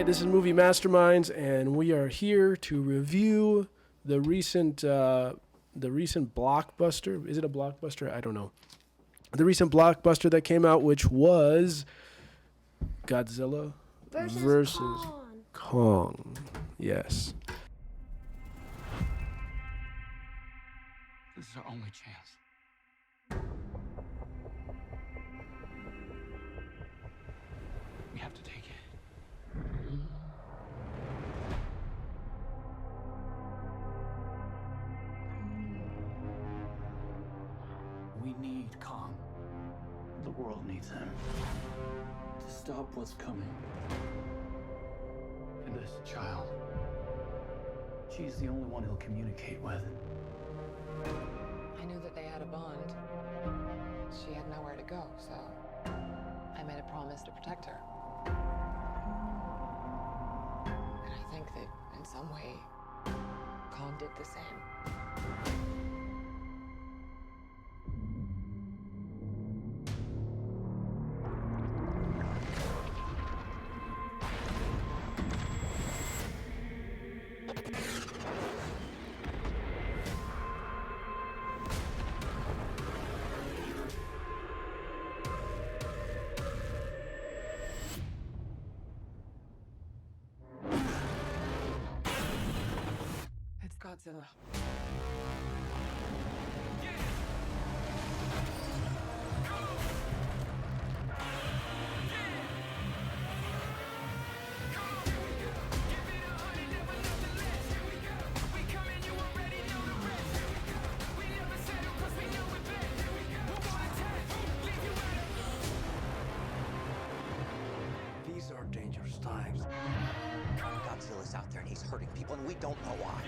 this is Movie Masterminds, and we are here to review the recent blockbuster. Is it a blockbuster? I don't know. The recent blockbuster that came out, which was Godzilla versus Kong. Yes. This is our only chance. We have to take it. We need Kong. The world needs him to stop what's coming. And this child, she's the only one he'll communicate with. I knew that they had a bond. She had nowhere to go, so I made a promise to protect her. And I think that in some way, Kong did the same. It's Godzilla. These are dangerous times. Godzilla's out there and he's hurting people and we don't know why.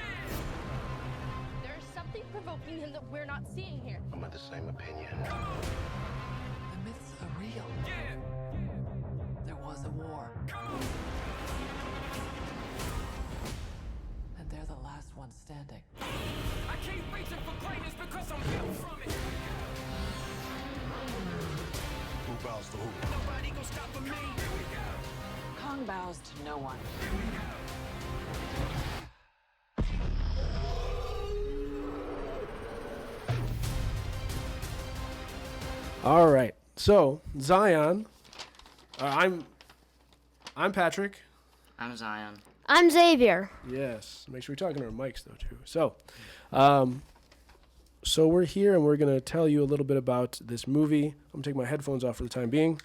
There's something provoking him that we're not seeing here. I'm of the same opinion. The myths are real. There was a war. And they're the last ones standing. I keep reaching for greatness because I'm built from it. Who bows to who? Nobody gonna stop me. Kong bows to no one. All right. So Zion, I'm Patrick. I'm Zion. I'm Xavier. Yes. Make sure we're talking to our mics though too. So we're here and we're gonna tell you a little bit about this movie. I'm gonna take my headphones off for the time being.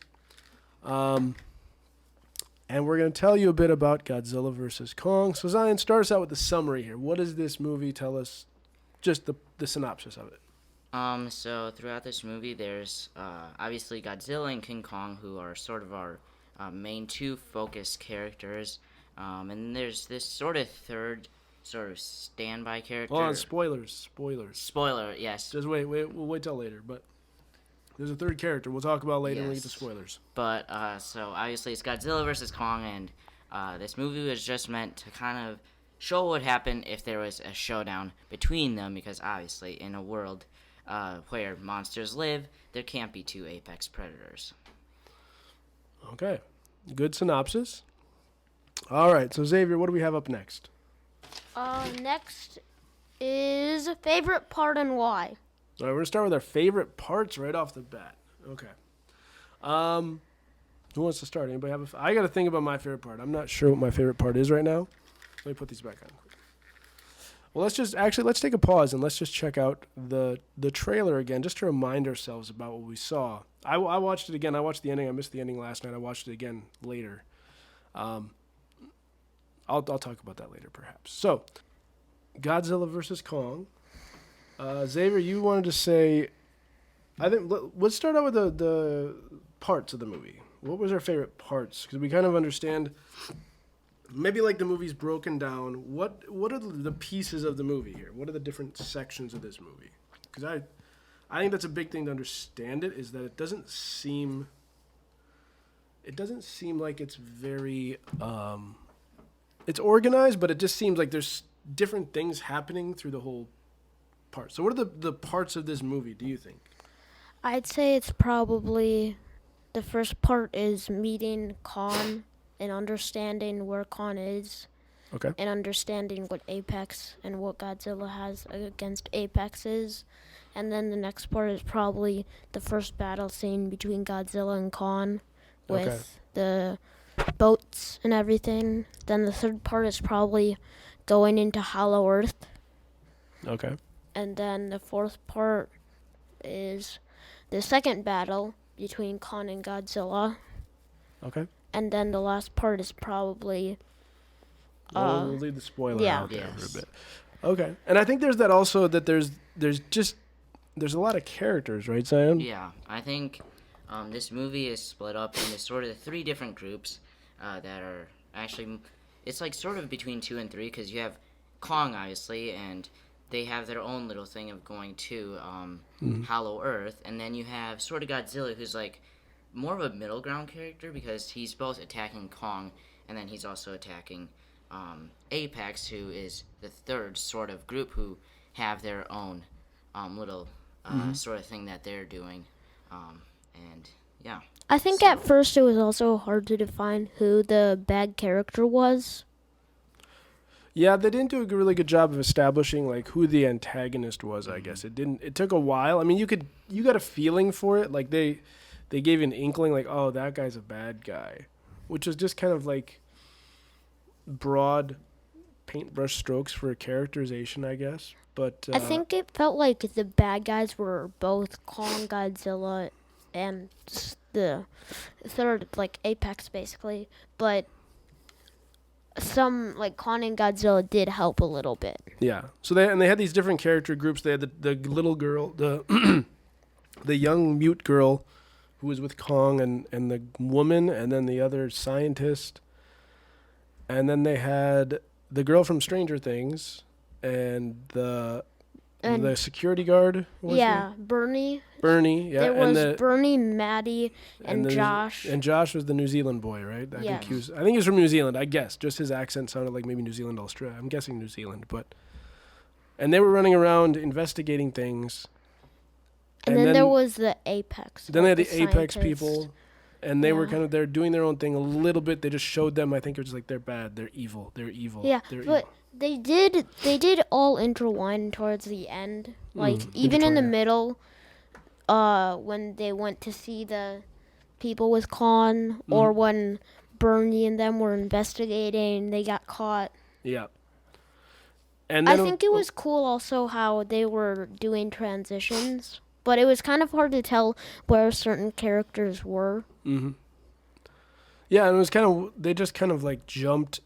And we're gonna tell you a bit about Godzilla versus Kong. So Zion, start us out with the summary here. What does this movie tell us? Just the synopsis of it. So throughout this movie, there's obviously Godzilla and King Kong, who are sort of our main two focus characters. And there's this sort of third sort of standby character. Hold on, spoilers. Spoiler, yes. Just wait. We'll wait till later. But there's a third character we'll talk about later when we get to Yes. spoilers. But, so obviously it's Godzilla versus Kong, and this movie was just meant to kind of show what would happen if there was a showdown between them, because obviously in a world where monsters live, there can't be two apex predators. Okay. Good synopsis. All right. So Xavier, what do we have up next? Next is favorite part and why. All right, we're gonna start with our favorite parts right off the bat. Okay. Who wants to start? Anybody have I got to think about my favorite part. I'm not sure what my favorite part is right now. Let me put these back on. Well, let's take a pause and let's just check out the trailer again, just to remind ourselves about what we saw. I watched it again. I watched the ending. I missed the ending last night. I watched it again later. I'll talk about that later, perhaps. So, Godzilla versus Kong. Xavier, you wanted to say, I think let's start out with the parts of the movie. What was our favorite parts? Because we kind of understand, maybe like the movie's broken down. What are the pieces of the movie here? What are the different sections of this movie? Because I think that's a big thing to understand it, is that it doesn't seem like it's very, it's organized, but it just seems like there's different things happening through the whole part. So what are the parts of this movie, do you think? I'd say it's probably the first part is meeting Kong and understanding where Kong is, Okay. and understanding what Apex and what Godzilla has against Apex is. And then the next part is probably the first battle scene between Godzilla and Kong with Okay. the boats and everything. Then the third part is probably going into Hollow Earth. Okay. And then the fourth part is the second battle between Kong and Godzilla. Okay. And then the last part is probably We'll leave the spoiler yeah. out there for Yes. a bit. Okay. And I think there's that also that there's a lot of characters, right, Zion? Yeah, I think this movie is split up into sort of 3 different groups that are actually, it's like sort of between 2 and 3, because you have Kong, obviously, and they have their own little thing of going to Hollow Earth, and then you have sort of Godzilla, who's like more of a middle ground character, because he's both attacking Kong, and then he's also attacking Apex, who is the third sort of group who have their own little sort of thing that they're doing. And yeah. I think at first it was also hard to define who the bad character was. Yeah, they didn't do a really good job of establishing like who the antagonist was. I guess it took a while. I mean, you got a feeling for it. Like they gave you an inkling, like, oh, that guy's a bad guy, which is just kind of like broad paintbrush strokes for a characterization, I guess. But I think it felt like the bad guys were both Kong, Godzilla, and the third, like Apex, basically. But some like Kong and Godzilla did help a little bit. yeah. So they had these different character groups. They had the little girl, the the young mute girl who was with Kong, and the woman, and then the other scientist. And then they had the girl from Stranger Things and the security guard. What was Yeah, Bernie. Bernie, yeah. There was and Bernie, Maddie, and Josh. And Josh was the New Zealand boy, right? I think he was from New Zealand, I guess. Just his accent sounded like maybe New Zealand, Australia. I'm guessing New Zealand, but and they were running around investigating things. And then there was the Apex. Then they had like the Apex scientists. people, and they were Yeah. they're doing their own thing a little bit. They just showed them, I think it was like they're bad, they're evil, they're evil. Yeah, they're but evil. they did all intertwine towards the end. Like even in the Victoria. middle, when they went to see the people with Kong, or when Bernie and them were investigating, they got caught. Yeah. And I then think it was cool also how they were doing transitions, but it was kind of hard to tell where certain characters were. Mm-hmm. Yeah, and it was they just kind of like jumped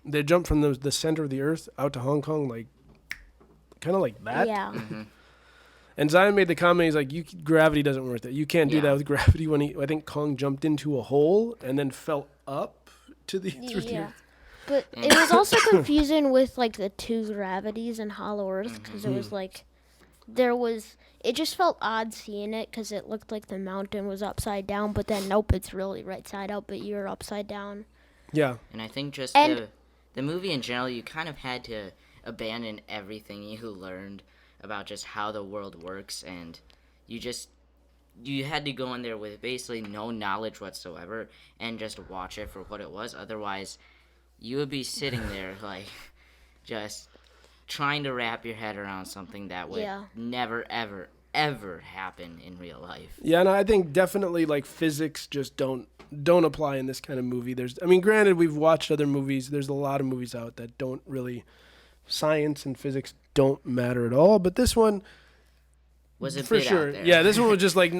they jumped from the center of the earth out to Hong Kong, like kind of like that. Yeah. And Zion made the comment, he's like, gravity doesn't work there. You can't do Yeah. that with gravity. When I think Kong jumped into a hole and then fell up to the through the Yeah. earth. But it was also confusing with like the 2 gravities in Hollow Earth, because it was like it just felt odd seeing it because it looked like the mountain was upside down, but then nope, it's really right side up, but you're upside down. Yeah. And I think just And- the movie in general, you kind of had to abandon everything you learned about just how the world works, and you had to go in there with basically no knowledge whatsoever and just watch it for what it was. Otherwise, you would be sitting there like just trying to wrap your head around something that would Yeah. never ever ever happen in real life. Yeah, and I think definitely like physics just don't apply in this kind of movie. Granted, we've watched other movies. There's a lot of movies out that don't really, science and physics don't matter at all. But this one, Was a for bit sure, out there. yeah, this one was just like,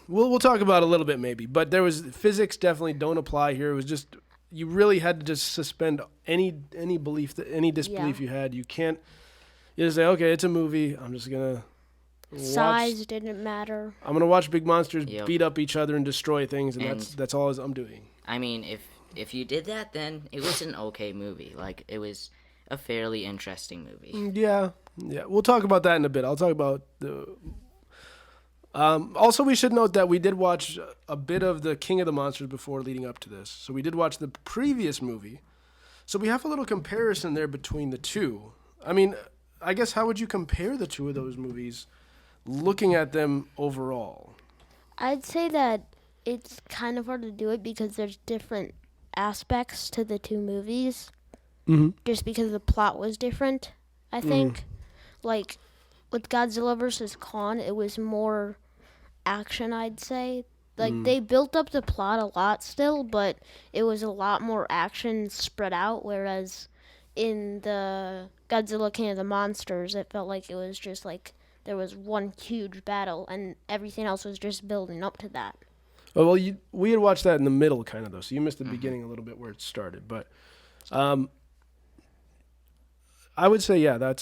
we'll talk about it a little bit maybe. But there was physics definitely don't apply here. It was just you really had to just suspend any belief any disbelief you had. You can't. You just say, okay, it's a movie. I'm just gonna. Size didn't matter. I'm gonna watch big monsters Yep. beat up each other and destroy things, and And- that's all I'm doing. I mean, if you did that, then it was an okay movie. Like, it was a fairly interesting movie. Yeah. We'll talk about that in a bit. I'll talk about the. Also, we should note that we did watch a bit of the King of the Monsters before leading up to this. So we did watch the previous movie. So we have a little comparison there between the two. I mean, I guess how would you compare the two of those movies, looking at them overall? I'd say that it's kind of hard to do it because there's different aspects to the two movies. Mm-hmm. Just because the plot was different, I think. Like with Godzilla versus Kong, it was more action, I'd say. Like they built up the plot a lot still, but it was a lot more action spread out. Whereas in the Godzilla King of the Monsters, it felt like it was just like there was one huge battle and everything else was just building up to that. Oh, well, we had watched that in the middle, kind of though, so you missed the beginning a little bit where it started. But I would say, yeah,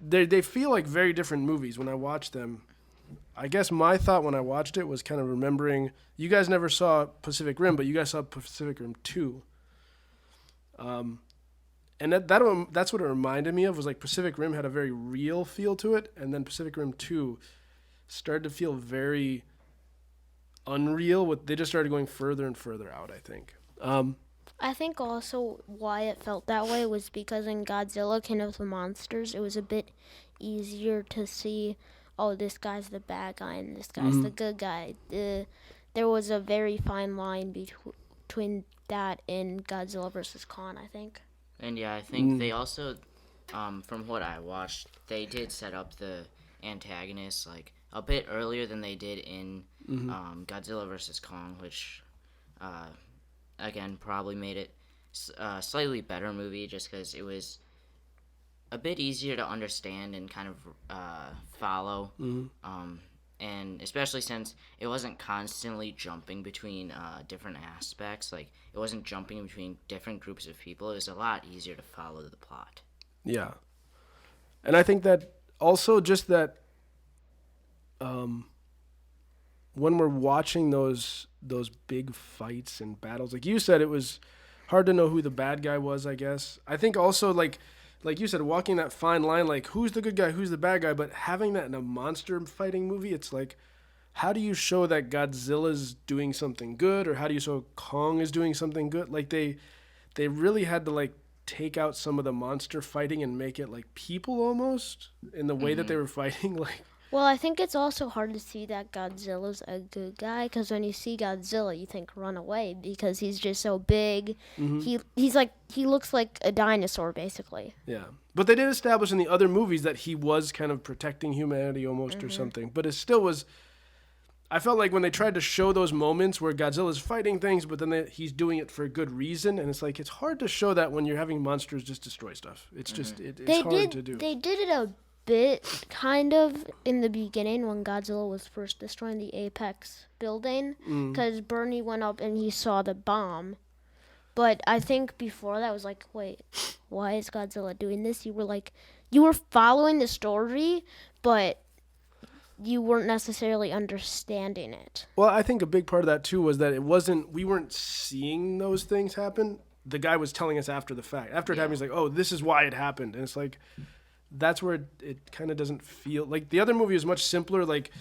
they feel like very different movies when I watch them. I guess my thought when I watched it was kind of remembering. You guys never saw Pacific Rim, but you guys saw Pacific Rim 2. And that's what it reminded me of, was like Pacific Rim had a very real feel to it, and then Pacific Rim 2 started to feel very unreal. They just started going further and further out, I think. I think also why it felt that way was because in Godzilla King of the Monsters, it was a bit easier to see, oh, this guy's the bad guy and this guy's the good guy. There was a very fine line between that and Godzilla versus Kong, I think. And yeah, I think they also, from what I watched, they did set up the antagonists like a bit earlier than they did in Godzilla vs. Kong, which, again, probably made it a slightly better movie just because it was a bit easier to understand and kind of follow. And especially since it wasn't constantly jumping between different aspects, like it wasn't jumping between different groups of people, it was a lot easier to follow the plot. Yeah. And I think that also just that when we're watching those big fights and battles, like you said, it was hard to know who the bad guy was, I guess. I think also like you said, walking that fine line, like who's the good guy, who's the bad guy, but having that in a monster fighting movie, it's like, how do you show that Godzilla's doing something good, or how do you show Kong is doing something good? Like they really had to like take out some of the monster fighting and make it like people almost in the way that they were fighting. Like, Well, I think it's also hard to see that Godzilla's a good guy, because when you see Godzilla, you think run away because he's just so big. He looks like a dinosaur basically. yeah. But they did establish in the other movies that he was kind of protecting humanity almost or something. But it still was, I felt like when they tried to show those moments where Godzilla's fighting things, but then he's doing it for a good reason, and it's like, it's hard to show that when you're having monsters just destroy stuff. It's just, it's hard to do. They did it a bit, kind of, in the beginning when Godzilla was first destroying the Apex building, because Bernie went up and he saw the bomb. But I think before that was like, wait, why is Godzilla doing this? You were following the story, but you weren't necessarily understanding it. Well, I think a big part of that too was that we weren't seeing those things happen. The guy was telling us after the fact. After it happened, he's like, oh, this is why it happened. And it's like, that's where it kind of doesn't feel like the other movie is much simpler. Like,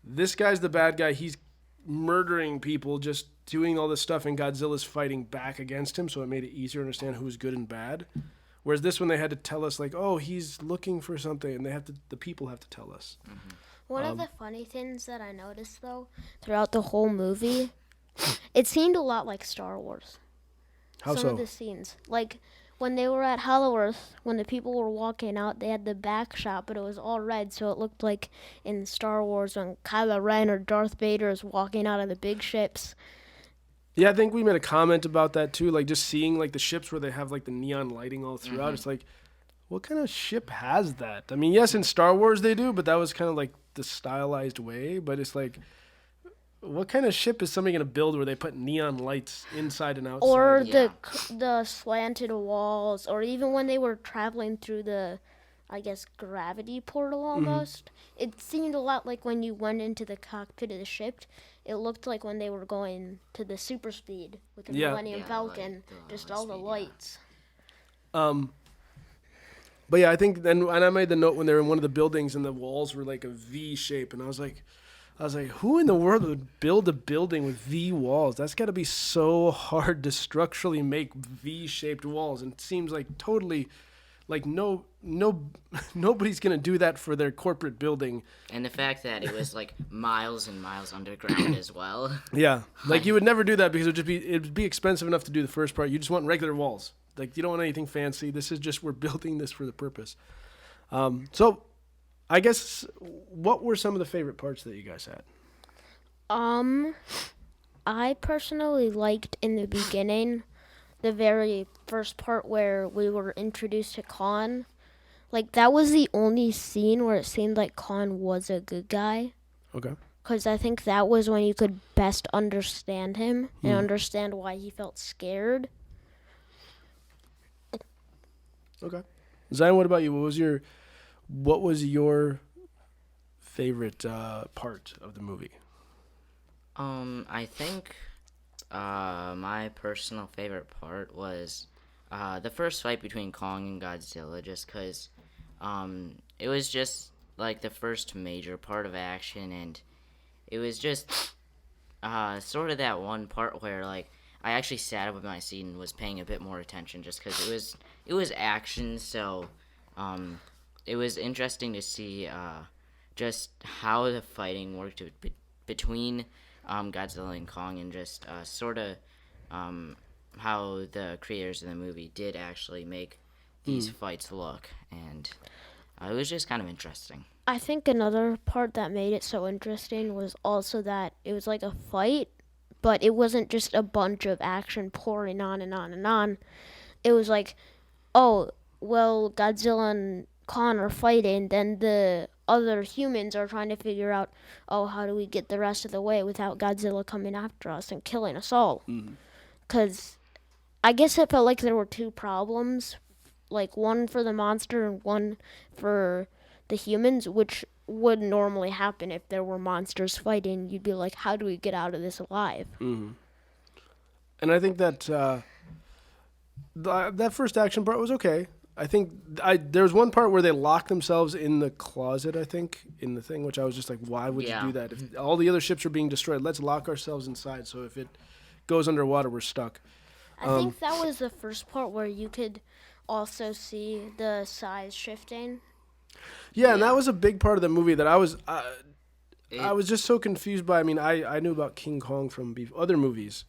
this guy's the bad guy. He's murdering people, just doing all this stuff, and Godzilla's fighting back against him. So it made it easier to understand who's good and bad. Whereas this one, they had to tell us like, oh, he's looking for something, and the people have to tell us. One of the funny things that I noticed, though, throughout the whole movie, it seemed a lot like Star Wars. How Some so? of the scenes. Like, when they were at Hollow Earth, when the people were walking out, they had the back shot, but it was all red, so it looked like in Star Wars when Kylo Ren or Darth Vader is walking out of the big ships. Yeah, I think we made a comment about that too. Like, just seeing like the ships where they have like the neon lighting all throughout. It's like, what kind of ship has that? I mean, yes, in Star Wars they do, but that was kind of like the stylized way. But it's like, what kind of ship is somebody going to build where they put neon lights inside and outside? Or Yeah. the slanted walls, or even when they were traveling through the, I guess, gravity portal almost. It seemed a lot like when you went into the cockpit of the ship. It looked like when they were going to the super speed with the Yeah. Millennium Yeah, Falcon, like the just light all the speed, yeah. lights. But yeah, I think then, and I made the note when they were in one of the buildings and the walls were like a V shape, and I was like, who in the world would build a building with V walls? That's got to be so hard to structurally make V-shaped walls, and it seems like totally Like nobody's gonna do that for their corporate building. And the fact that it was like miles and miles underground as well. Yeah, like you would never do that because it'd be expensive enough to do the first part. You just want regular walls. Like you don't want anything fancy. This is just we're building this for the purpose. So, I guess what were some of the favorite parts that you guys had? I personally liked in the beginning, the very first part where we were introduced to Khan. Like, that was the only scene where it seemed like Khan was a good guy. Okay. Because I think that was when you could best understand him and understand why he felt scared. Okay. Zion, what about you? What was your favorite part of the movie? I think my personal favorite part was the first fight between Kong and Godzilla, just because it was just like the first major part of action, and it was just sort of that one part where like I actually sat up in my seat and was paying a bit more attention, just because it was action, so it was interesting to see just how the fighting worked between Godzilla and Kong, and just sort of how the creators of the movie did actually make these fights look, and it was just kind of interesting. I think another part that made it so interesting was also that it was like a fight, but it wasn't just a bunch of action pouring on and on and on. It was like, oh, well, Godzilla and Khan are fighting, then the other humans are trying to figure out, oh, how do we get the rest of the way without Godzilla coming after us and killing us all? Because I guess it felt like there were two problems, like one for the monster and one for the humans, which would normally happen if there were monsters fighting. You'd be like, how do we get out of this alive? And I think that that first action part was okay. I think there was one part where they locked themselves in the closet, I think, in the thing, which I was just like, why would you do that? If all the other ships are being destroyed, let's lock ourselves inside, so if it goes underwater, we're stuck. I think that was the first part where you could also see the size shifting. Yeah, and that was a big part of the movie that I was just so confused by. I mean, I knew about King Kong from other movies,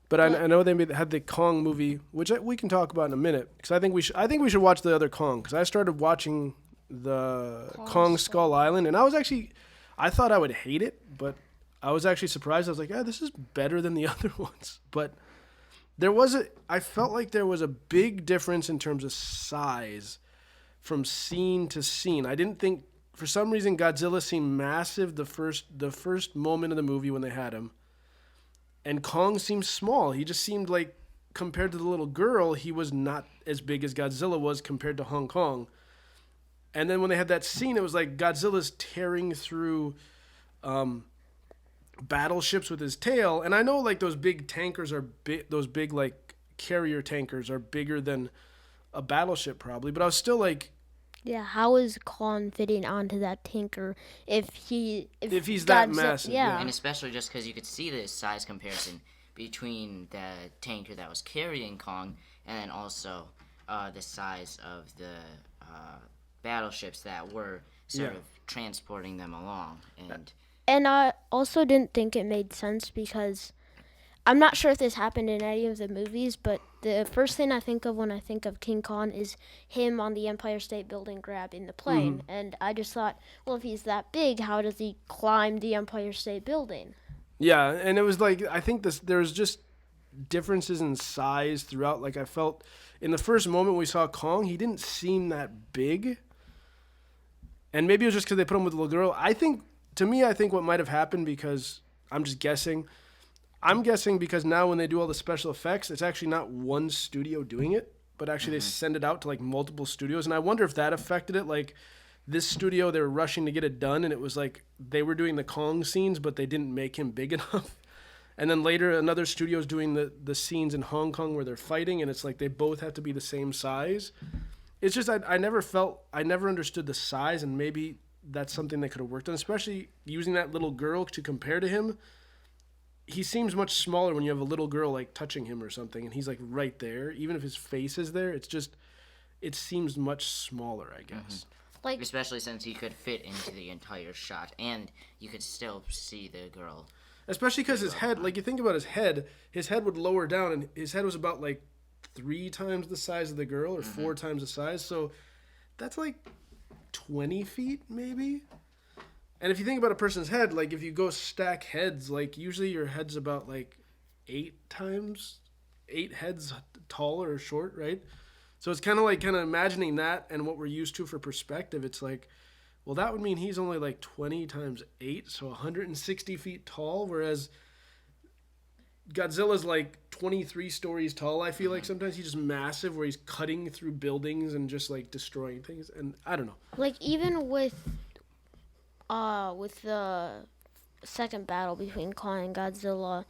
but I know they had the Kong movie, which we can talk about in a minute, because I think we should watch the other Kong, because I started watching the Kong Skull Island, and I thought I would hate it, but I was actually surprised. I was like, yeah, this is better than the other ones, but I felt like there was a big difference in terms of size from scene to scene. I didn't think, for some reason, Godzilla seemed massive the first moment of the movie when they had him, and Kong seemed small. He just seemed like, compared to the little girl, he was not as big as Godzilla was compared to Hong Kong. And then when they had that scene, it was like Godzilla's tearing through battleships with his tail. And I know like those big tankers are those big like carrier tankers are bigger than a battleship probably, but I was still like, yeah, how is Khan fitting onto that tanker if he's that massive? Yeah. And especially just because you could see the size comparison between the tanker that was carrying Kong and then also the size of the battleships that were sort of transporting them along. And I also didn't think it made sense because I'm not sure if this happened in any of the movies, but the first thing I think of when I think of King Kong is him on the Empire State Building grabbing the plane. And I just thought, well, if he's that big, how does he climb the Empire State Building? Yeah, and it was like, I think there was just differences in size throughout. Like I felt in the first moment we saw Kong, he didn't seem that big. And maybe it was just because they put him with a little girl. I think what might have happened, because I'm just guessing, because now when they do all the special effects, it's actually not one studio doing it, but actually they send it out to like multiple studios. And I wonder if that affected it. Like this studio, they were rushing to get it done, and it was like they were doing the Kong scenes, but they didn't make him big enough. And then later another studio is doing the scenes in Hong Kong where they're fighting, and it's like they both have to be the same size. It's just I never understood the size, and maybe that's something they could have worked on, especially using that little girl to compare to him. He seems much smaller when you have a little girl like touching him or something, and he's like right there. Even if his face is there, it's just it seems much smaller, I guess. Like, Especially since he could fit into the entire shot, and you could still see the girl. Especially because his head, like you think about his head would lower down, and his head was about like 3 times the size of the girl, or 4 times the size. So that's like 20 feet, maybe. And if you think about a person's head, like if you go stack heads, like usually your head's about like 8 heads taller or short, right? So it's kind of imagining that and what we're used to for perspective. It's like, well, that would mean he's only like 20 times 8, so 160 feet tall, whereas Godzilla's like 23 stories tall, I feel like sometimes. He's just massive, where he's cutting through buildings and just like destroying things. And I don't know. like even with the second battle between Kong and Godzilla,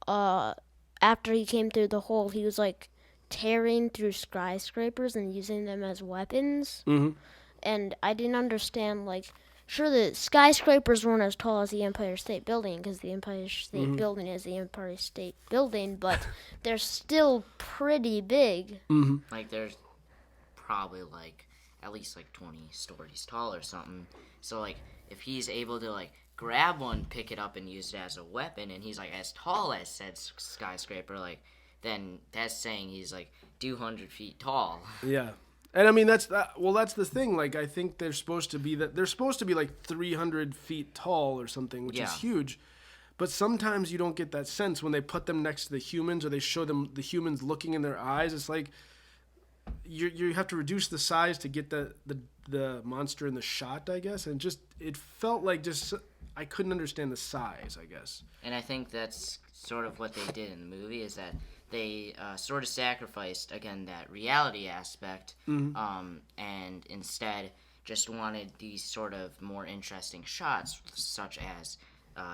after he came through the hole, he was like tearing through skyscrapers and using them as weapons. Mm-hmm. And I didn't understand, like, sure, the skyscrapers weren't as tall as the Empire State Building, because the Empire State Building is the Empire State Building, but they're still pretty big. Mm-hmm. Like, there's probably, like, at least, like, 20 stories tall or something. So, like, if he's able to, like, grab one, pick it up, and use it as a weapon, and he's, like, as tall as said skyscraper, like, then that's saying he's, like, 200 feet tall. Yeah. And I mean, that's the thing. Like, I think they're supposed to be like 300 feet tall or something, which is huge. But sometimes you don't get that sense when they put them next to the humans, or they show them the humans looking in their eyes. It's like you have to reduce the size to get the monster in the shot, I guess. And just it felt like just I couldn't understand the size, I guess. And I think that's sort of what they did in the movie, is that they sort of sacrificed, again, that reality aspect, and instead just wanted these sort of more interesting shots, such as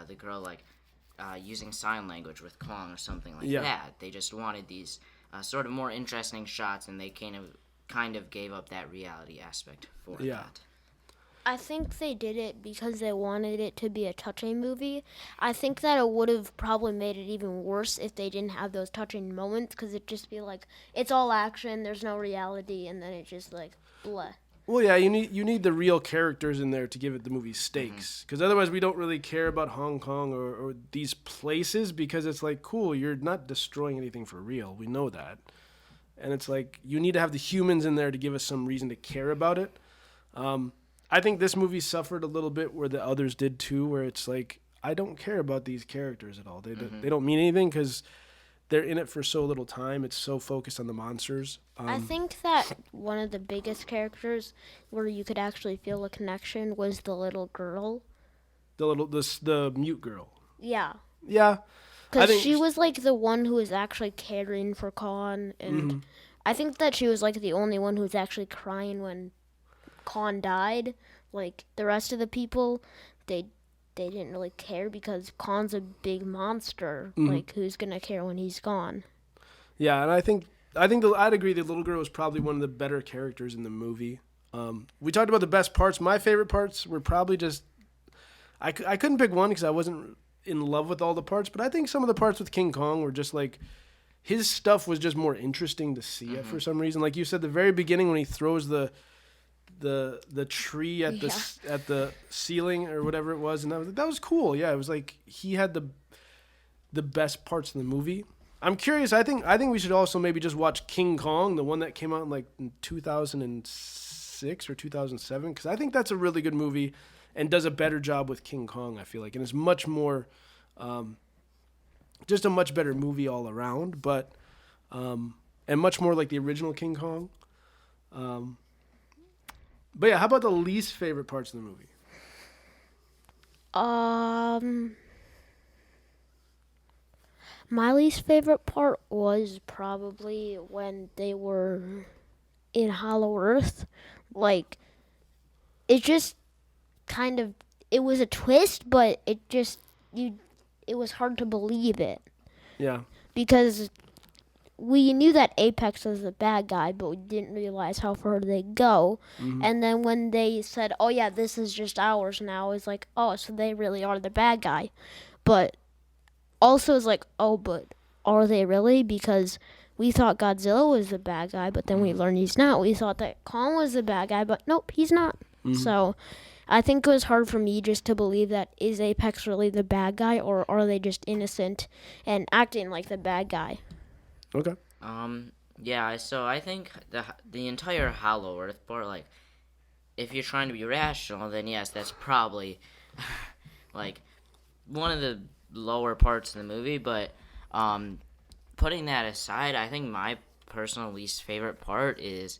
the girl, like, using sign language with Kong or something like that. They just wanted these sort of more interesting shots, and they kind of gave up that reality aspect for that. I think they did it because they wanted it to be a touching movie. I think that it would have probably made it even worse if they didn't have those touching moments, because it'd just be like, it's all action, there's no reality, and then it's just like, bleh. Well, yeah, you need the real characters in there to give it the movie stakes, because otherwise we don't really care about Hong Kong or these places, because it's like, cool, you're not destroying anything for real. We know that. And it's like, you need to have the humans in there to give us some reason to care about it. I think this movie suffered a little bit where the others did too, where it's like, I don't care about these characters at all. They don't mean anything because they're in it for so little time. It's so focused on the monsters. I think that one of the biggest characters where you could actually feel a connection was the little girl. The mute girl. Yeah. Yeah. Because she was like the one who was actually caring for Khan, and I think that she was like the only one who was actually crying when Khan died. Like the rest of the people, they didn't really care because Khan's a big monster. Like, who's gonna care when he's gone? Yeah, and I think I'd agree the little girl was probably one of the better characters in the movie. We talked about the best parts. My favorite parts were probably just I couldn't pick one because I wasn't in love with all the parts, but I think some of the parts with King Kong were just like, his stuff was just more interesting to see for some reason. Like you said, the very beginning when he throws the tree at the ceiling or whatever it was, and that was cool. Yeah, it was like he had the best parts in the movie. I'm curious. I think we should also maybe just watch King Kong, the one that came out in 2006 or 2007, because I think that's a really good movie and does a better job with King Kong, I feel like, and is much more, just a much better movie all around, but and much more like the original King Kong. But yeah, how about the least favorite parts of the movie? My least favorite part was probably when they were in Hollow Earth. Like, it just kind of, it was a twist, but it was hard to believe it. Yeah. Because we knew that Apex was the bad guy, but we didn't realize how far they'd go. And then when they said, oh yeah, this is just ours now, it's like, oh, so they really are the bad guy. But also it's like, oh, but are they really? Because we thought Godzilla was the bad guy, but then we learned he's not. We thought that Kong was the bad guy, but nope, he's not. So I think it was hard for me just to believe that is Apex really the bad guy, or are they just innocent and acting like the bad guy? Okay. Yeah, so I think the entire Hollow Earth part, like, if you're trying to be rational, then yes, that's probably, like, one of the lower parts of the movie, but, putting that aside, I think my personal least favorite part is,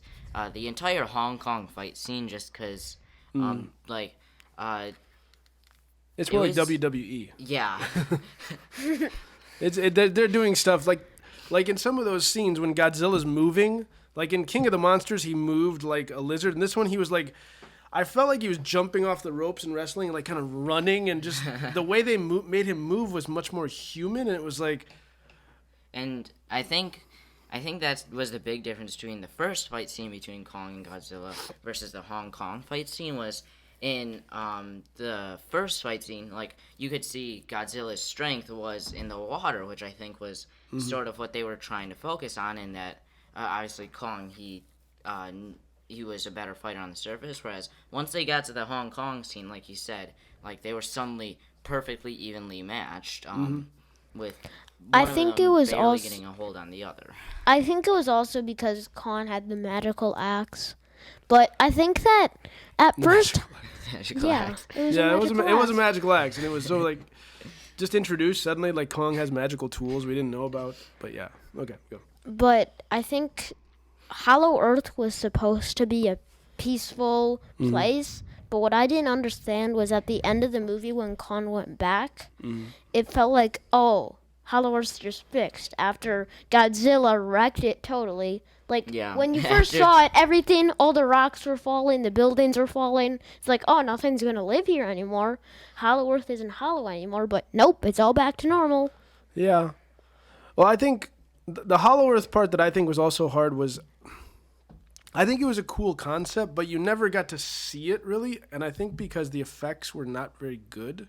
the entire Hong Kong fight scene, just because, like, It's It more was- like WWE. yeah. They're doing stuff like in some of those scenes when Godzilla's moving, like in King of the Monsters, he moved like a lizard. And this one, he was like, I felt like he was jumping off the ropes and wrestling, like kind of running, and just the way they made him move was much more human. And it was like, And I think that was the big difference between the first fight scene between Kong and Godzilla versus the Hong Kong fight scene was in the first fight scene, like, you could see Godzilla's strength was in the water, which I think was sort of what they were trying to focus on, in that obviously Kong, he was a better fighter on the surface, whereas once they got to the Hong Kong scene, like you said, like, they were suddenly perfectly evenly matched, with I one of think them it was barely also- getting a hold on the other. I think it was also because Khan had the magical axe. But I think that at first, yeah, it was yeah, a it was magical a axe. magical axe, and it was so like just introduced suddenly. Like Kong has magical tools we didn't know about. But yeah, okay, go. But I think Hollow Earth was supposed to be a peaceful place. But what I didn't understand was at the end of the movie when Khan went back, it felt like, oh, Hollow Earth's just fixed after Godzilla wrecked it totally. Like, Yeah. when you first saw it, everything, all the rocks were falling, the buildings were falling. It's like, oh, nothing's going to live here anymore. Hollow Earth isn't hollow anymore. But nope, it's all back to normal. Yeah. Well, I think the Hollow Earth part that I think was also hard was, I think it was a cool concept, but you never got to see it really. And I think because the effects were not very good.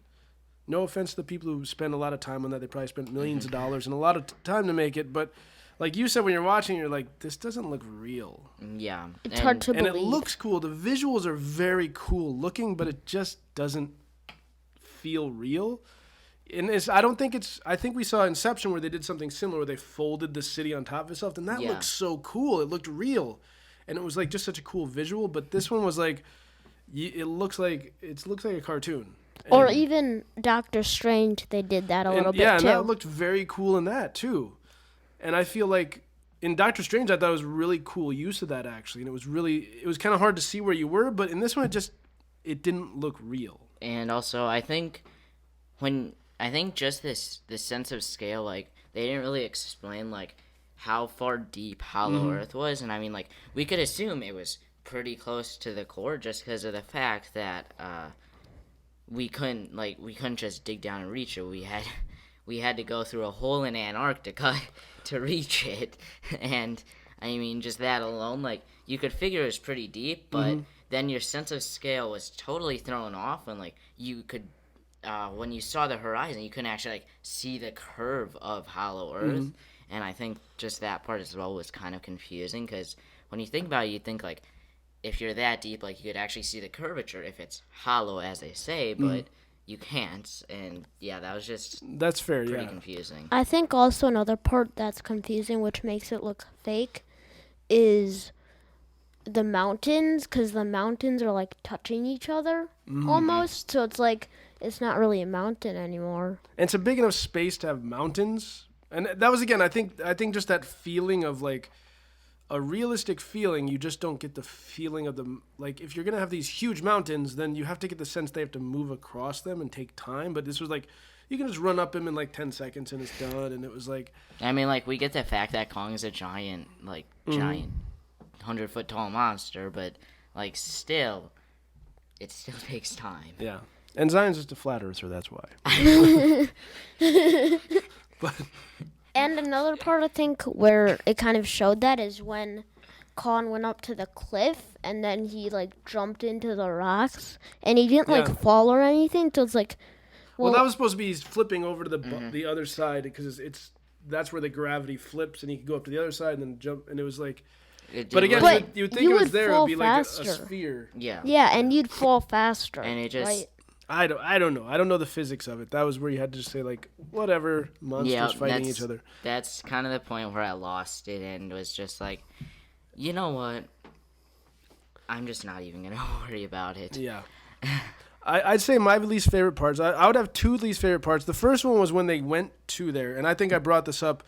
No offense to the people who spend a lot of time on that. They probably spent millions of dollars and a lot of time to make it. But like you said, when you're watching, you're like, this doesn't look real. Yeah. It's hard to And believe. it looks cool. The visuals are very cool looking, but it just doesn't feel real. And I think we saw Inception where they did something similar where they folded the city on top of itself, and that Yeah. looked so cool. It looked real. And it was like just such a cool visual, but this one was like it looks like a cartoon. Or And- even Doctor Strange, they did that a and, little bit yeah, too. and that looked very cool in that too. And I feel like in Doctor Strange, I thought it was really cool use of that actually, and it was kind of hard to see where you were. But in this one, it didn't look real. And also, I think just this sense of scale, like, they didn't really explain, like, how far deep Hollow Earth was. And I mean, like, we could assume it was pretty close to the core just because of the fact that we couldn't just dig down and reach it. We had to go through a hole in Antarctica to reach it. And I mean, just that alone, like, you could figure it was pretty deep, but then your sense of scale was totally thrown off, and like, you could when you saw the horizon, you couldn't actually like see the curve of Hollow Earth. And I think just that part as well was kind of confusing, because when you think about it, you think like, if you're that deep, like, you could actually see the curvature if it's hollow, as they say, but you can't. And yeah, that was just That's fair. pretty Yeah. confusing. I think also another part that's confusing, which makes it look fake, is the mountains, because the mountains are like touching each other almost. So it's like it's not really a mountain anymore. And it's a big enough space to have mountains. And that was, again, I think just that feeling of like a realistic feeling. You just don't get the feeling of the, like, if you're going to have these huge mountains, then you have to get the sense they have to move across them and take time. But this was like, you can just run up them in like 10 seconds and it's done. And it was like, I mean, like, we get the fact that Kong is a giant 100-foot tall monster, but like, still, it still takes time. yeah. And Zion's just a flat earther, that's why. And another part, I think, where it kind of showed that is when Khan went up to the cliff and then he like jumped into the rocks and he didn't Yeah. like fall or anything. So it's like, Well, that was supposed to be flipping over to the other side because it's that's where the gravity flips and he could go up to the other side and then jump. And it was like, It but did again, look- But you'd think you it was would there. It fall would be like a faster. sphere. yeah. Yeah, and you'd fall faster. And it just- right? I don't know. I don't know the physics of it. That was where you had to just say like, whatever, monsters fighting each other. That's kind of the point where I lost it and was just like, you know what? I'm just not even gonna worry about it. Yeah. I'd say my least favorite parts. I would have two least favorite parts. The first one was when they went to there, and I think I brought this up,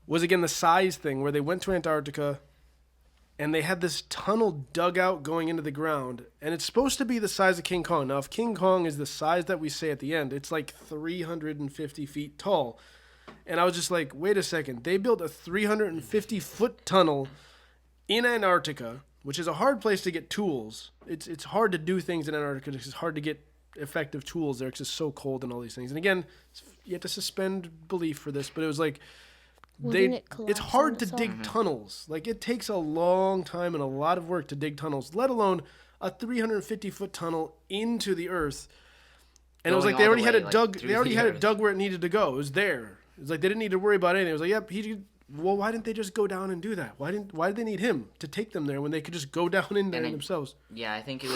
was again the size thing, where they went to Antarctica, and they had this tunnel dug out going into the ground, and it's supposed to be the size of King Kong. Now, if King Kong is the size that we say at the end, it's like 350 feet tall. And I was just like, wait a second. They built a 350-foot tunnel in Antarctica, which is a hard place to get tools. It's hard to do things in Antarctica. It's hard to get effective tools there because it's so cold and all these things. And again, you have to suspend belief for this, but it was like Wouldn't it it's collapse hard on to itself? dig tunnels. Like it takes a long time and a lot of work to dig tunnels, let alone a 350-foot tunnel into the earth. And it was Going like they all already the had way, it like, dug. through They already the had earth. it dug where it needed to go. It was there. It's like they didn't need to worry about anything. It was like, yep, well, why didn't they just go down and do that? Why did they need him to take them there when they could just go down in there And it- themselves? Yeah, I think it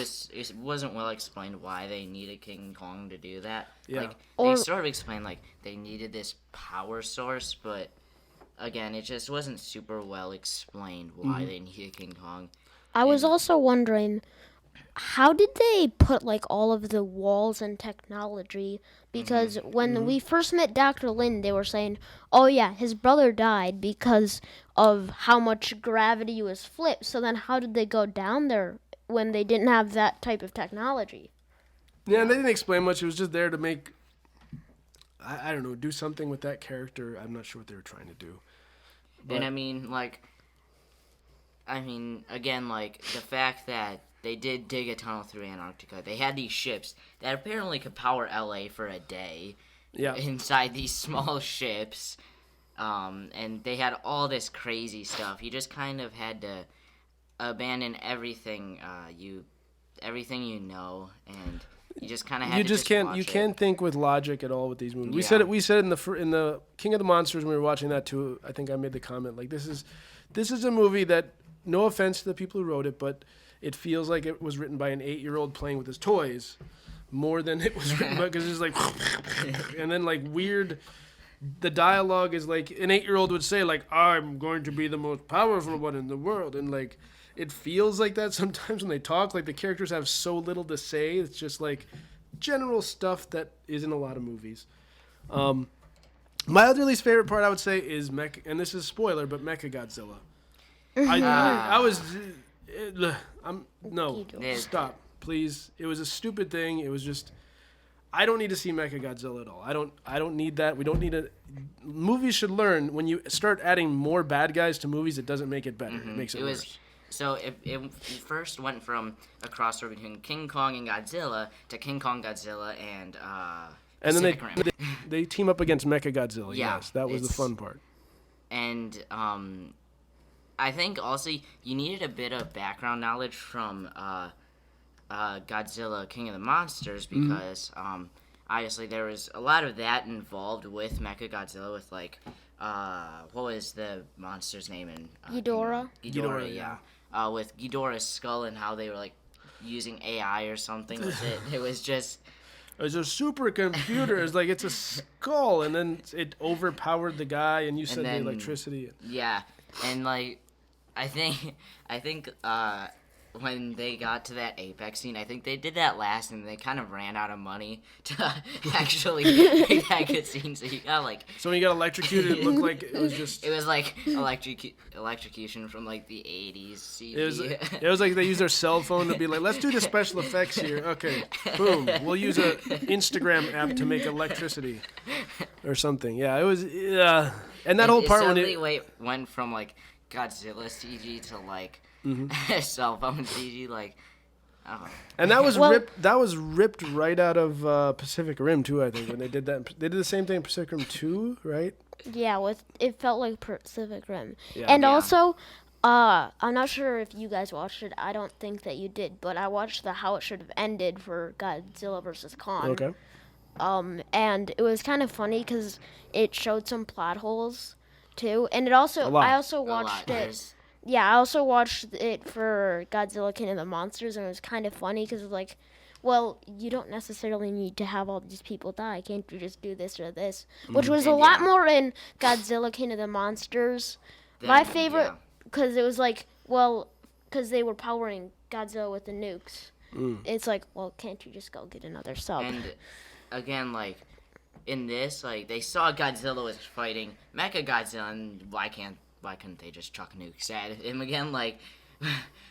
wasn't well explained why they needed King Kong to do that. Yeah. Like Or- they sort of explained like they needed this power source, but again, it just wasn't super well explained why Mm-hmm. they needed King Kong. I was also wondering, how did they put like all of the walls and technology? Because when we first met Dr. Lin, they were saying, "Oh yeah, his brother died because of how much gravity was flipped." So then, how did they go down there when they didn't have that type of technology? Yeah, and they didn't explain much. It was just there to make, I don't know, do something with that character. I'm not sure what they were trying to do. But- And I mean, again, like the fact that they did dig a tunnel through Antarctica. They had these ships that apparently could power LA for a day. Yeah. Inside these small ships, and they had all this crazy stuff. You just kind of had to abandon everything everything you know, and you just kind of had You to just can't. watch You it. can't think with logic at all with these movies. We Yeah. said it. We said in the King of the Monsters when we were watching that too. I think I made the comment like this is a movie that, no offense to the people who wrote it, but it feels like it was written by an 8-year-old playing with his toys more than it was written by, because it's like and then like weird. The dialogue is like an 8-year-old would say like, "I'm going to be the most powerful one in the world," and like it feels like that sometimes when they talk. Like the characters have so little to say. It's just like general stuff that is in a lot of movies. My other least favorite part I would say is and this is a spoiler, but Mechagodzilla. I was, no, Yeah. stop, please. It was a stupid thing. It was just, I don't need to see Mechagodzilla at all. I don't need that. We don't need a. Movies should learn when you start adding more bad guys to movies, it doesn't make it better. It makes it, worse. So it first went from a crossover between King Kong and Godzilla to King Kong, Godzilla, and And then Pacific Rim. they team up against Mechagodzilla. Yeah, Yes, that was the it's- fun part. And I think also you needed a bit of background knowledge from Godzilla, King of the Monsters, because obviously there was a lot of that involved with Mechagodzilla, with like what was the monster's name in Ghidorah? Ghidorah, yeah. With Ghidorah's skull and how they were like using AI or something with it. It was just It's a supercomputer. It's like it's a skull, and then it overpowered the guy, and you said then- the electricity. yeah, and like I think when they got to that apex scene, I think they did that last, and they kind of ran out of money to actually make that good scene. So you got like So when you got electrocuted, it looked like it was just. it was like electrocution from like the 80s CG. It was like they used their cell phone to be like, let's do the special effects here. Okay, boom. We'll use a Instagram app to make electricity or something. Yeah, it was. Yeah, and that whole part when suddenly went from like Godzilla CG to like cell phone CG, like. Oh. and that was Well- ripped. That was ripped right out of Pacific Rim too. I think when they did that, they did the same thing in Pacific Rim 2, right? Yeah, it felt like Pacific Rim. Yeah. And Yeah. also, I'm not sure if you guys watched it. I don't think that you did, but I watched the how it should have ended for Godzilla versus Kong. Okay. And it was kind of funny because it showed some plot holes too, and it also A lot. I also A lot. watched it. There's- Yeah, I also watched it for Godzilla King of the Monsters, and it was kind of funny because it was like, well, you don't necessarily need to have all these people die. Can't you just do this or this? Which was a And lot yeah. more in Godzilla King of the Monsters. My Then, favorite, yeah. because it was like, well, because they were powering Godzilla with the nukes. It's like, well, can't you just go get another sub? And again, like in this, like they saw Godzilla was fighting Mechagodzilla, and why couldn't they just chuck nukes at him again? Like,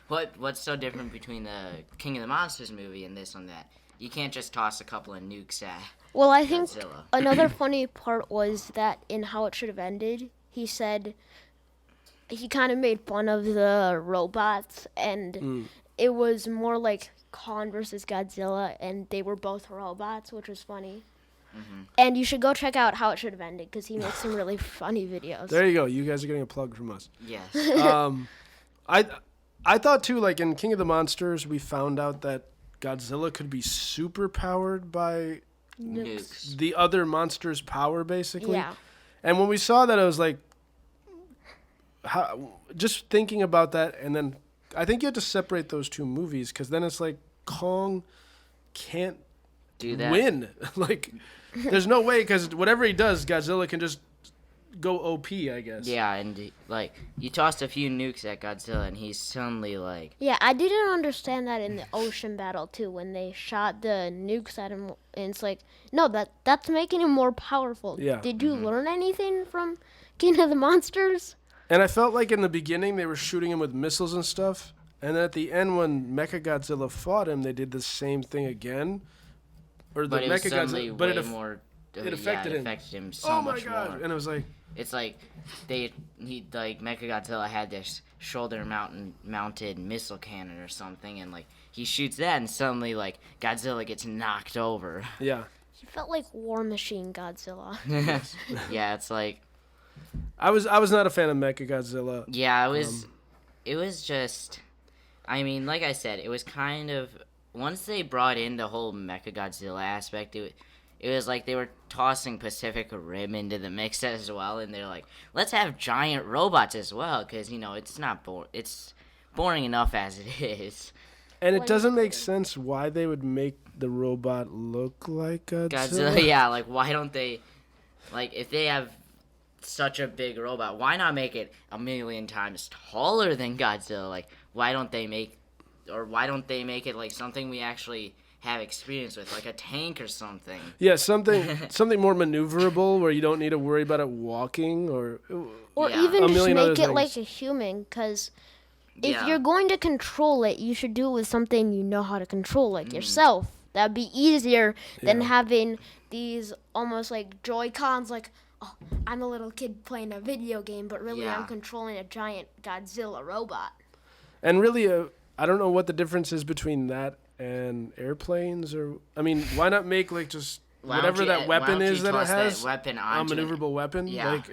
what's so different between the King of the Monsters movie and this one that you can't just toss a couple of nukes at Well, I think Godzilla? another funny part was that in how it should have ended, he said he kind of made fun of the robots, and it was more like Kong versus Godzilla, and they were both robots, which was funny. And you should go check out how it should have ended because he makes some really funny videos. There you go. You guys are getting a plug from us. Yes. I thought too, like in King of the Monsters, we found out that Godzilla could be super powered by Nukes. the other monster's power, basically. Yeah. And when we saw that, I was like, just thinking about that, and then I think you have to separate those two movies because then it's like Kong can't Do that. win. Like, there's no way because whatever he does, Godzilla can just go OP, I guess. Yeah, and like you tossed a few nukes at Godzilla, and he's suddenly like, Yeah, I didn't understand that in the ocean battle too when they shot the nukes at him, and it's like, no, that's making him more powerful. Yeah. Did you learn anything from King of the Monsters? And I felt like in the beginning they were shooting him with missiles and stuff, and then at the end when Mechagodzilla fought him, they did the same thing again. Or the but it was suddenly Mechagodzilla, but way it more. it affected it him. affected him so oh my much god! more. And it was like, It's like Mechagodzilla had this mounted missile cannon or something, and like he shoots that, and suddenly like Godzilla gets knocked over. yeah. He felt like War Machine Godzilla. Yeah, it's like I was not a fan of Mechagodzilla. yeah, it was just. I mean, like I said, it was kind of once they brought in the whole Mechagodzilla aspect, it was like they were tossing Pacific Rim into the mix as well, and they're like, let's have giant robots as well, because it's not it's boring enough as it is. And it doesn't make sense why they would make the robot look like Godzilla. Godzilla, yeah, like why don't they, like if they have such a big robot, why not make it a million times taller than Godzilla? Like why don't they make it like something we actually have experience with, like a tank or something? Yeah, something more maneuverable where you don't need to worry about it walking or Yeah. Even A just million other make it like things. a human, because if Yeah. you're going to control it, you should do it with something you know how to control, like yourself. That'd be easier than Yeah. having these almost like Joy-Cons, like, oh, I'm a little kid playing a video game, but really Yeah. I'm controlling a giant Godzilla robot. And really, I don't know what the difference is between that and airplanes. Or I mean, why not make like just Why don't whatever you- that why weapon don't you is that it toss that has, weapon a onto an- maneuverable weapon, Yeah. like,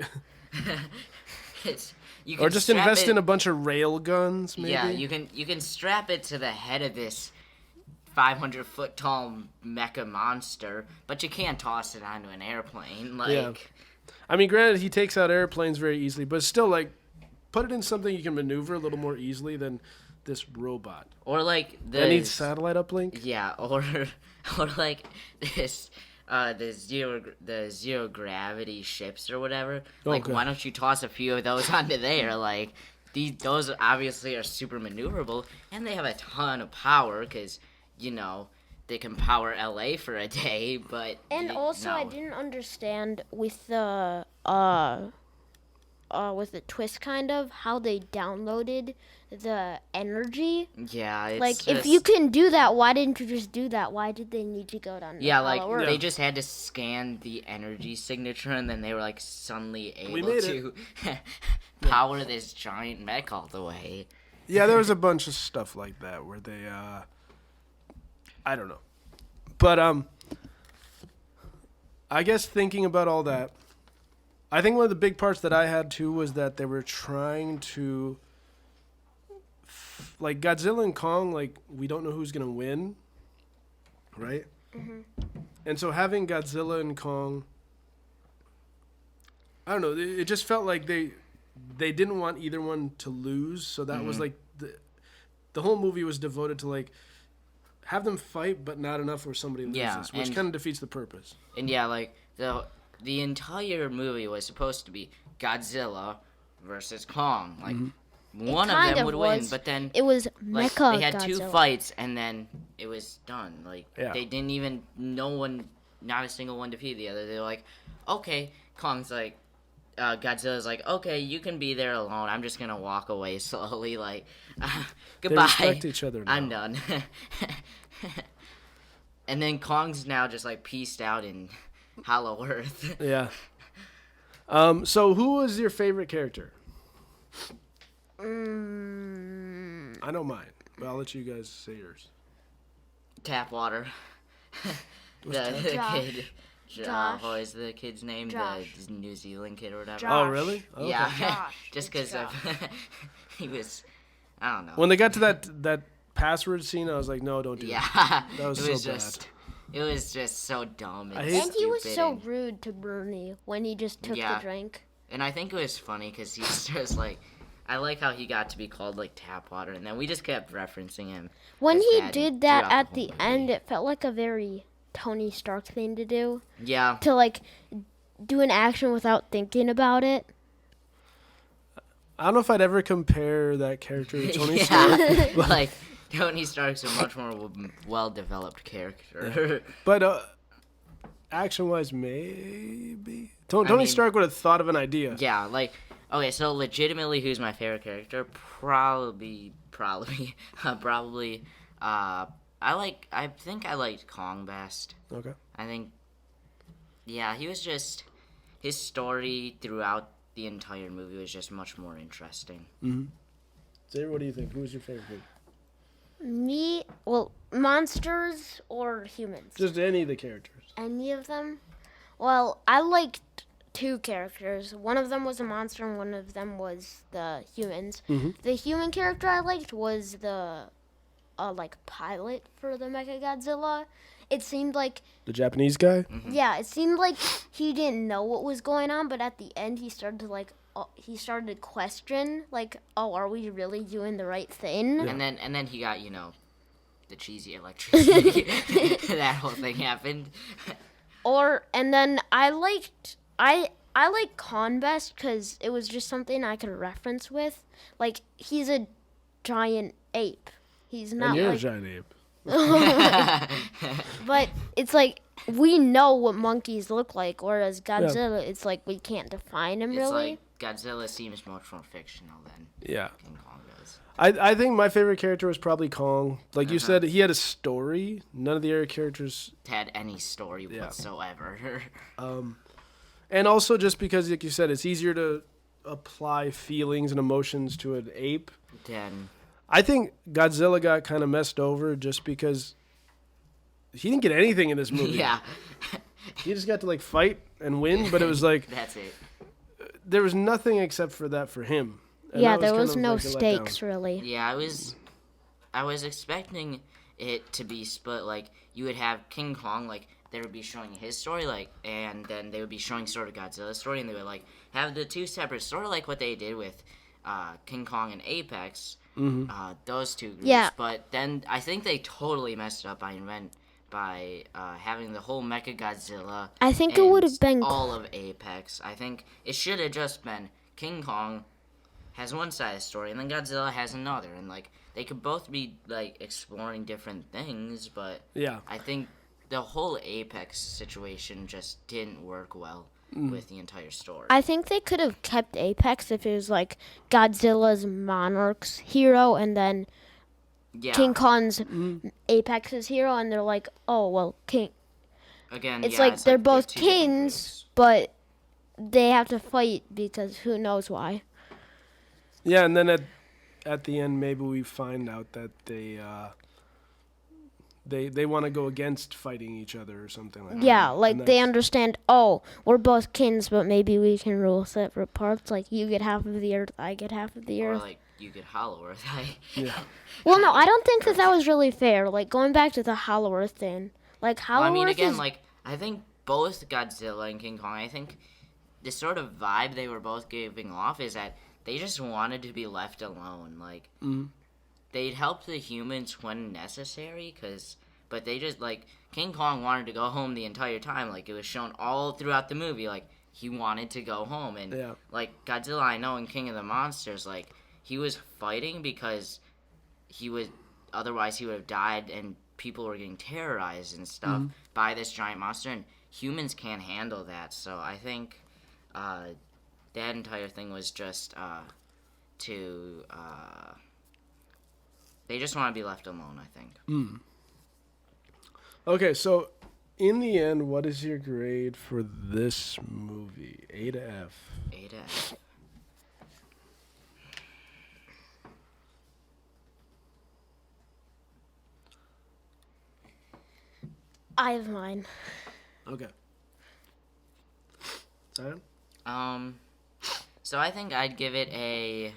You can or just strap invest it- in a bunch of rail guns, maybe. Yeah, you can strap it to the head of this 500-foot tall mecha monster, but you can't toss it onto an airplane. Like, Yeah. I mean, granted, he takes out airplanes very easily, but still, like, put it in something you can maneuver a little more easily than this robot. or like That needs satellite uplink. yeah, or like this. The zero gravity ships or whatever. Like, Okay. why don't you toss a few of those onto there? Like, those obviously are super maneuverable, and they have a ton of power because they can power LA for a day. But And also, I no. didn't understand with the twist kind of how they downloaded the energy. Yeah, it's Like, if just- you can do that, why didn't you just do that? Why did they need to go down to Yeah, Hollow like Earth? they just had to scan the energy signature, and then they were like suddenly able made to power this giant mech all the way. Yeah, there was a bunch of stuff like that where they, I don't know, but I guess thinking about all that, I think one of the big parts that I had too was that they were trying to, like Godzilla and Kong, like we don't know who's gonna win, right? And so having Godzilla and Kong, I don't know. It just felt like they didn't want either one to lose. So that was like the whole movie was devoted to like have them fight, but not enough where somebody loses, which kind of defeats the purpose. And yeah, like the entire movie was supposed to be Godzilla versus Kong. Like one of them would win, but then it was like Mecha they had Godzilla. 2 fights and then it was done. Like Yeah. they didn't even not a single one defeated the other. They were like, okay, Kong's like. Godzilla's like, okay, you can be there alone. I'm just gonna walk away slowly. Like, goodbye. They respect each other now. I'm done. And then Kong's now just like pieced out in Hollow Earth. Yeah. So who was your favorite character? I know mine, but I'll let you guys say yours. Tap water. the kid. Josh. What is the kid's name? Josh. The New Zealand kid or whatever. Josh. Oh, really? Okay. Yeah. Josh. Just because of he was. I don't know. When they got to that password scene, I was like, no, don't do that. Yeah. That was it was so just. It was just so dumb. I And, hate- And he was stupid so and- rude to Bernie when he just took Yeah. the drink. And I think it was funny because he's just like, I like how he got to be called like tap water, and then we just kept referencing him. When as he that did that throughout at the the whole end, movie. it felt like a very Tony Stark thing to do. Yeah, To like do an action without thinking about it. I don't know if I'd ever compare that character to Tony yeah. Stark. Like Tony Stark's a much more well-developed character. But action-wise, maybe. Tony mean- Stark would have thought of an idea. Yeah, like okay, so legitimately, who's my favorite character? Probably. I think I liked Kong best. Okay. I think, yeah, he was just his story throughout the entire movie was just much more interesting. Xavier, what do you think? Who's your favorite? Me, well, monsters or humans? Just any of the characters. Any of them? Well, I liked 2 characters. One of them was a monster and one of them was the humans. The human character I liked was the like pilot for the Mechagodzilla. It seemed like The Japanese guy? yeah, it seemed like he didn't know what was going on, but at the end he started to like he started to question like, oh, are we really doing the right thing? And then he got the cheesy electricity. That whole thing happened. And then I like Khan best because it was just something I could reference with. Like he's a giant ape. He's not And you're a like, giant ape. but it's like we know what monkeys look like, whereas Godzilla, it's like we can't define him It's really. like Godzilla seems much more fictional than Yeah. King Kong does. I think my favorite character was probably Kong. Like you said, he had a story. None of the other characters. Had any story whatsoever. And also just because, like you said, it's easier to apply feelings and emotions to an ape. Then I think Godzilla got kind of messed over just because he didn't get anything in this movie. yeah, He just got to like fight and win, but it was like that's it. there was nothing except for that for him. And yeah, that there kind was of no like a letdown. stakes really. Yeah, I was expecting it to be split. Like you would have King Kong, like they would be showing his story, like, and then they would be showing sort of Godzilla's story, and they would like have the 2 separate, sort of like what they did with King Kong and Apex. Those 2 groups. Yeah. But then I think they totally messed it up by having the whole Mechagodzilla. I think it and would have been all of Apex. I think it should have just been King Kong has one side of the story, and then Godzilla has another, and like they could both be like exploring different things, but Yeah. I think the whole Apex situation just didn't work well with the entire story. I think they could have kept Apex if it was like Godzilla's Monarch's hero and then yeah. King Kong's Apex's hero, and they're like, oh well, King. Again, It's yeah, like they're both 2 different kings, groups. but they have to fight because who knows why. Yeah, and then at the end, maybe we find out that they want to go against fighting each other or something like that. Yeah, And like they that's- understand, oh, we're both kings, but maybe we can rule separate parts. Like you get half of the earth, I get half of the Or earth. like you could Hollow Earth. Yeah. Well, no, I don't think that was really fair. Like going back to the Hollow Earth thing. Like Hollow Well, I mean, Earth again, is like I think both Godzilla and King Kong, I think the sort of vibe they were both giving off is that they just wanted to be left alone. Like, they'd help the humans when necessary, but they just, like, King Kong wanted to go home the entire time. Like, it was shown all throughout the movie, like, he wanted to go home. And, like, Godzilla, I know in King of the Monsters, like, he was fighting because otherwise he would have died, and people were getting terrorized and stuff by this giant monster, and humans can't handle that. So I think that entire thing was just they just want to be left alone, I think. Okay, so in the end, what is your grade for this movie? A to F. A to F. I have mine. Okay. Zion? So I think I'd give it a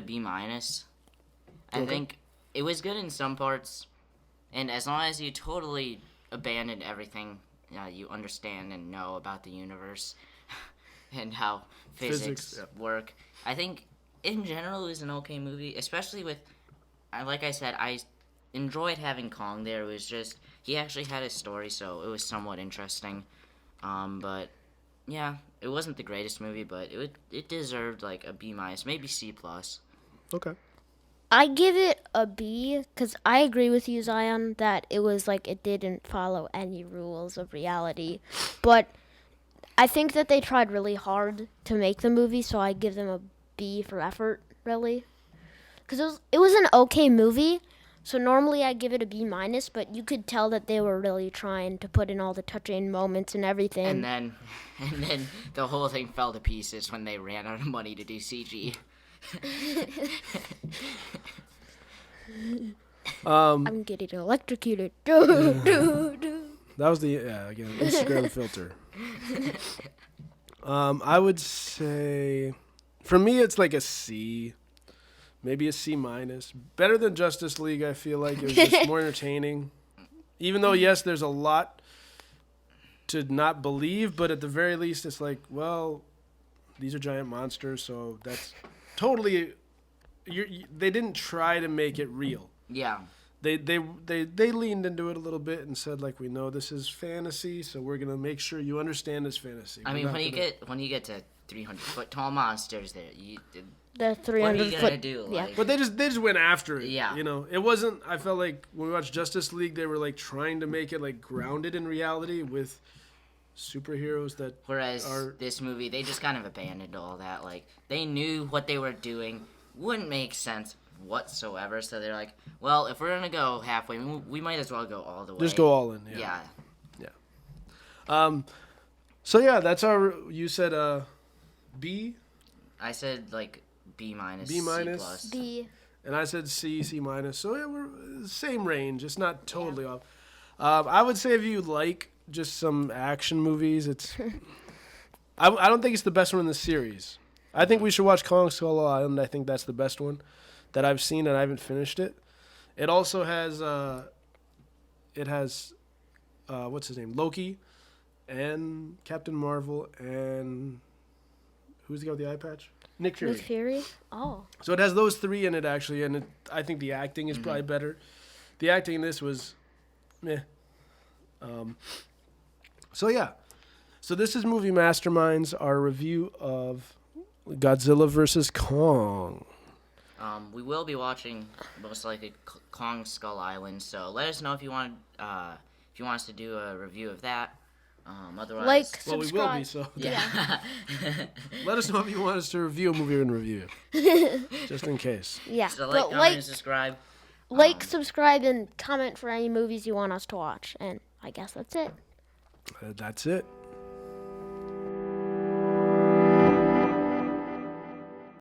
B minus. I think it was good in some parts, and as long as you totally abandoned everything you understand and know about the universe and how physics work, I think in general it was an okay movie, especially with, like I said, I enjoyed having Kong there. It was just, he actually had a story, so it was somewhat interesting. But yeah, it wasn't the greatest movie, but it deserved like a B minus, maybe C plus. Okay. I give it a B because I agree with you, Zion, that it was like it didn't follow any rules of reality. But I think that they tried really hard to make the movie, so I give them a B for effort, really. Because it was an okay movie. So normally I give it a B minus, but you could tell that they were really trying to put in all the touching moments and everything. And then the whole thing fell to pieces when they ran out of money to do CG. I'm getting electrocuted. That was again, Instagram filter. I would say, for me, it's like a C. Maybe a C minus. Better than Justice League, I feel like. It was just more entertaining. Even though, yes, there's a lot to not believe, but at the very least, it's like, well, these are giant monsters, so that's totally... they didn't try to make it real. Yeah. They leaned into it a little bit and said, like, we know this is fantasy, so we're going to make sure you understand it's fantasy. I mean, when you get to 300-foot tall monsters there, The 300 what are you foot. gonna do? Yeah. Like, But they just went after it. Yeah. You know, it wasn't. I felt like when we watched Justice League, they were like trying to make it like grounded in reality with superheroes that. whereas this movie, they just kind of abandoned all that. Like, they knew what they were doing wouldn't make sense whatsoever. So they're like, well, if we're gonna go halfway, we might as well go all the way. Just go all in. Yeah. So yeah, that's our. You said B. I said like B minus, B minus. C plus. B. And I said C minus. So yeah, we're same range. It's not totally off. I would say if you like just some action movies, it's. I don't think it's the best one in the series. I think we should watch Kong Skull Island. I think that's the best one that I've seen, and I haven't finished it. It also has. What's his name? Loki, and Captain Marvel, and who's the guy with the eye patch? Nick Fury. Nick Fury? Oh. So it has those three in it, actually, and I think the acting is probably better. The acting in this was meh. So, yeah. So this is Movie Masterminds, our review of Godzilla vs. Kong. We will be watching most likely Kong Skull Island, so let us know if you want us to do a review of that. Otherwise, Like, Well, we will be, so yeah. let us know if you want us to review a movie in review. Just in case. Yeah. So But comment, and subscribe. subscribe, and comment for any movies you want us to watch. And I guess that's it. That's it.